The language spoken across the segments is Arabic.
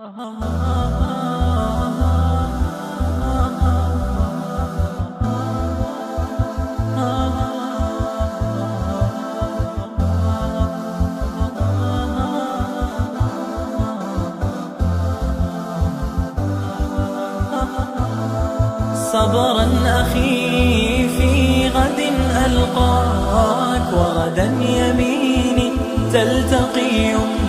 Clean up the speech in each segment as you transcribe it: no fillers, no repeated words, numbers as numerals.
صبرا أخي في غد ألقاك، وغدا يميني تلتقي يمناك.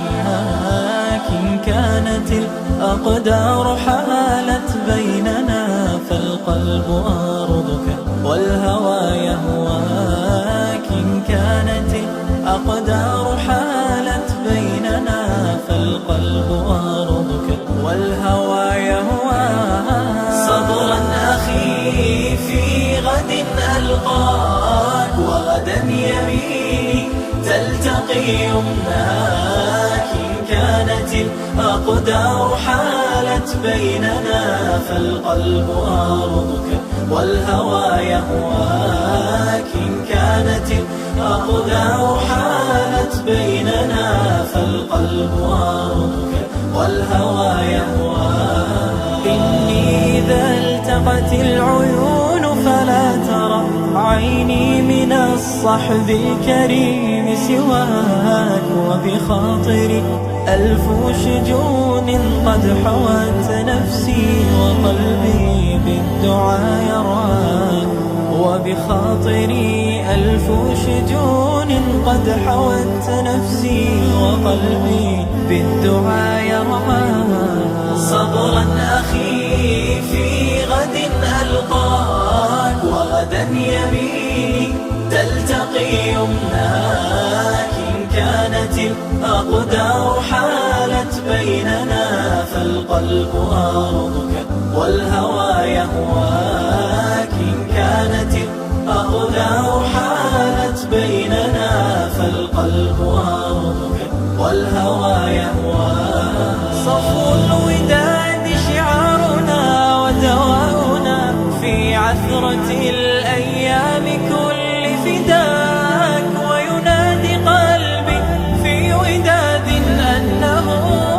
إن كانت الأقدار حالت بيننا، فالقلب أرضك والهوى يهواك. إن كانت الأقدار حالت بيننا، فالقلب أرضك والهوى يهواك. صبرا أخي في غد ألقاك، وغدا يميني تلتقي يمناك. إن كانت الأقدار حالت بيننا، فالقلب أرضك والهوى يهواك. إن كانت الأقدار حالت بيننا، فالقلب أرضك والهوى يهواك. إني إذا التقت العيون فلا ترى عيني من الصحب الكريم سواك. وبخاطري ألف شجون قد حوت نفسي، وقلبي بالدعاء يرعاك. وبخاطري ألف شجون قد حوت نفسي، وقلبي بالدعاء يرعاك. صبرا أخي في غد ألقاك، وغدا يميني تلتقي يمناك. إن كانت الأقدار حالت بيننا، فالقلب أرضك والهوى يهواك. إن كانت الأقدار حالت بيننا، فالقلب أرضك والهوى يهواك. صفو الوداد شعارنا ودواؤنا في عثرة الأيام كل فداك. وينادي قلبي في وداد أنه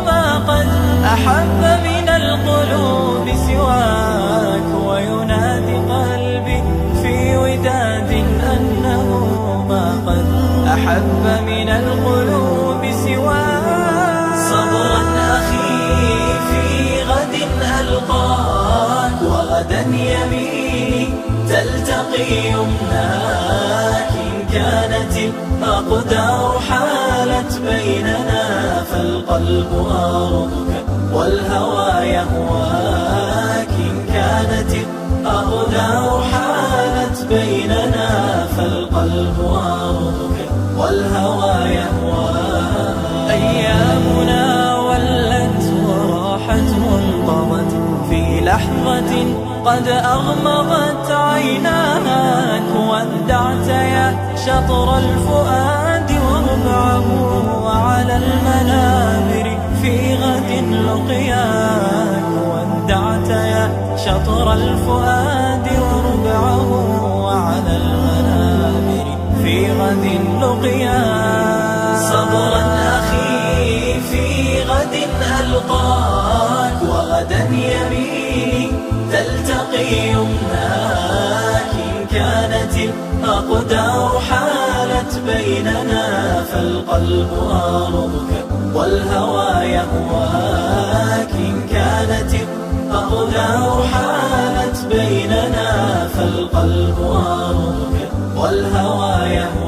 ما قد أحب من القلوب سواك. وينادي قلبي في وداد أنه ما قد أحب من القلوب سواك. صبرا أخي في غد ألقاك، وغدا يميني تلتقي يمناك. إن كانت الأقدار حالت بيننا، فالقلب أرضك والهوى يهواك. إن كانت الأقدار حالت بيننا، فالقلب أرضك والهوى يهواك. أيامنا ولت وراحت وانقضت في لحظة قد أغمضت عيناك. ودعت يا شطر الفؤاد وربعه، وعلى المنابر في غد لقياك. ودعت يا شطر الفؤاد وربعه، وعلى المنابر في غد لقياك. صبرا أخي في غد ألقاك، وغدا يميني تلتقي يمناك. إن كانت الأقدار حالت بيننا، فالقلب أرضك والهوى يهواك. إن كانت الأقدار حالت بيننا، فالقلب أرضك والهوى يهواك.